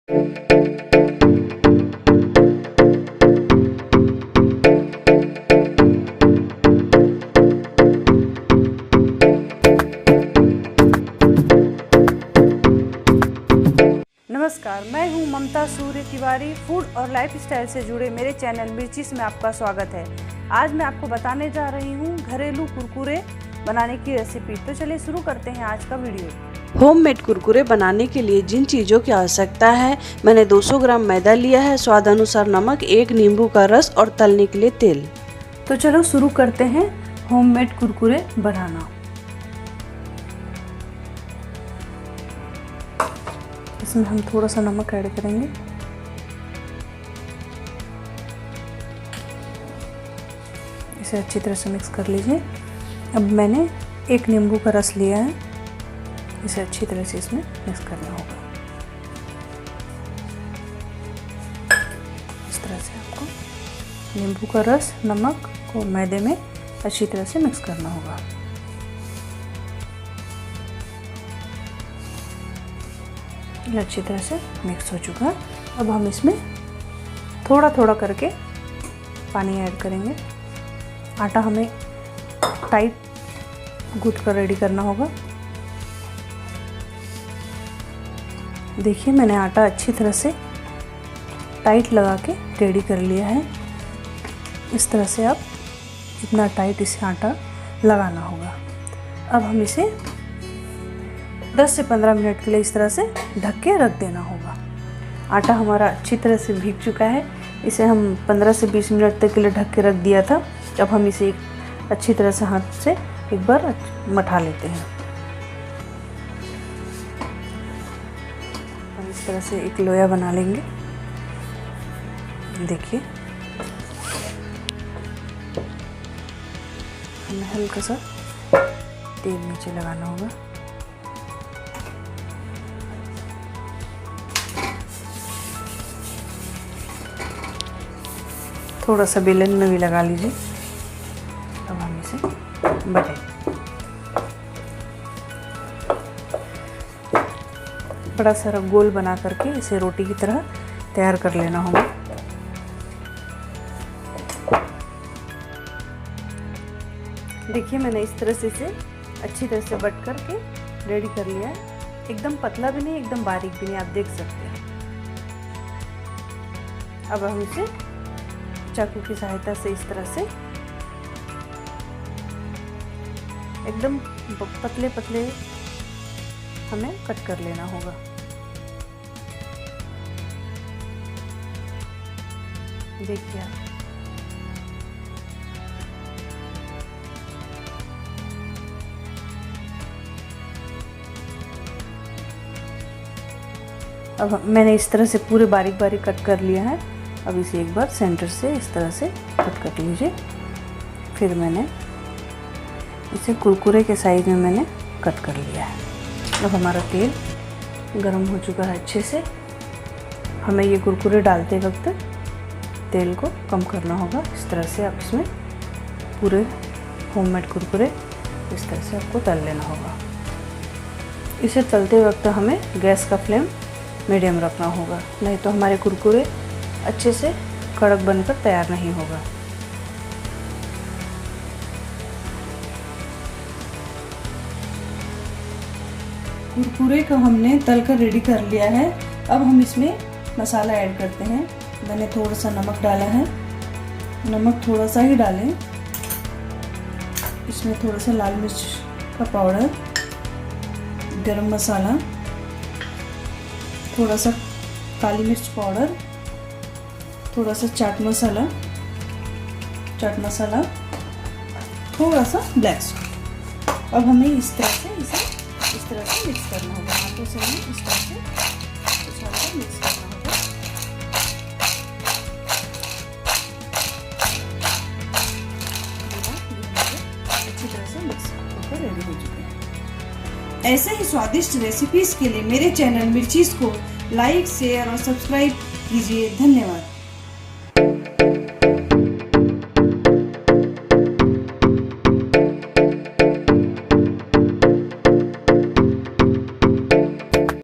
नमस्कार, मैं हूं ममता सूर्य तिवारी। फूड और लाइफस्टाइल से जुड़े मेरे चैनल मिर्चीस में आपका स्वागत है। आज मैं आपको बताने जा रही हूं घरेलू कुरकुरे बनाने की रेसिपी। तो चलिए शुरू करते हैं आज का वीडियो। होममेड कुरकुरे बनाने के लिए जिन चीज़ों की आवश्यकता है, मैंने 200 ग्राम मैदा लिया है, स्वाद अनुसार नमक, 1 नींबू का रस और तलने के लिए तेल। तो चलो शुरू करते हैं होममेड कुरकुरे बनाना। इसमें हम थोड़ा सा नमक ऐड करेंगे। इसे अच्छी तरह से मिक्स कर लीजिए। अब मैंने 1 नींबू का रस लिया है, इसे अच्छी तरह से इसमें मिक्स करना होगा। इस तरह से आपको नींबू का रस, नमक को मैदे में अच्छी तरह से मिक्स करना होगा। ये अच्छी तरह से मिक्स हो चुका है। अब हम इसमें थोड़ा थोड़ा करके पानी ऐड करेंगे। आटा हमें टाइट गूंथ कर रेडी करना होगा। देखिए, मैंने आटा अच्छी तरह से टाइट लगा के रेडी कर लिया है। इस तरह से आप इतना टाइट इसे आटा लगाना होगा। अब हम इसे 10 से 15 मिनट के लिए इस तरह से ढक के रख देना होगा। आटा हमारा अच्छी तरह से भीग चुका है। इसे हम 15 से 20 मिनट तक के लिए ढक के रख दिया था। अब हम इसे अच्छी तरह से हाथ से एक बार मठा लेते हैं। हम इस तरह से एक लोया बना लेंगे। देखिए, हमें हल्का सा तेल नीचे लगाना होगा। थोड़ा सा बेलन में भी लगा लीजिए। अब हम इसे बढ़े बड़ा सारा गोल बना करके इसे रोटी की तरह तैयार कर लेना होगा। देखिए, मैंने इस तरह से इसे अच्छी तरह से बट करके रेडी कर लिया है। एकदम पतला भी नहीं, एकदम बारीक भी नहीं, आप देख सकते हैं। अब हम इसे चाकू की सहायता से इस तरह से एकदम पतले पतले हमें कट कर लेना होगा। देखिए आप, अब मैंने इस तरह से पूरे बारीक बारीक कट कर लिया है। अब इसे एक बार सेंटर से इस तरह से कट कर लीजिए। फिर मैंने इसे कुरकुरे के साइज में मैंने कट कर लिया है। अब हमारा तेल गरम हो चुका है अच्छे से। हमें ये कुरकुरे डालते वक्त तेल को कम करना होगा। इस तरह से आप इसमें पूरे होममेड कुरकुरे इस तरह से आपको तल लेना होगा। इसे तलते वक्त हमें गैस का फ्लेम मीडियम रखना होगा, नहीं तो हमारे कुरकुरे अच्छे से कड़क बनकर तैयार नहीं होगा। कुरकुरे को हमने तल कर रेडी कर लिया है। अब हम इसमें मसाला ऐड करते हैं। मैंने थोड़ा सा नमक डाला है। नमक थोड़ा सा ही डालें। इसमें थोड़ा सा लाल मिर्च का पाउडर, गरम मसाला, थोड़ा सा काली मिर्च पाउडर, थोड़ा सा चाट मसाला, थोड़ा सा ब्लैक सॉल्ट। अब हमें इस तरह से मिक्स करना होगा। हाथों से हमें इस तरह से उछालकर मिक्स करना होगा। अच्छी तरह से मिक्स होकर रेडी हो चुके हैं। ऐसे ही स्वादिष्ट रेसिपीज के लिए मेरे चैनल मिर्चीज को लाइक, शेयर और सब्सक्राइब कीजिए। धन्यवाद।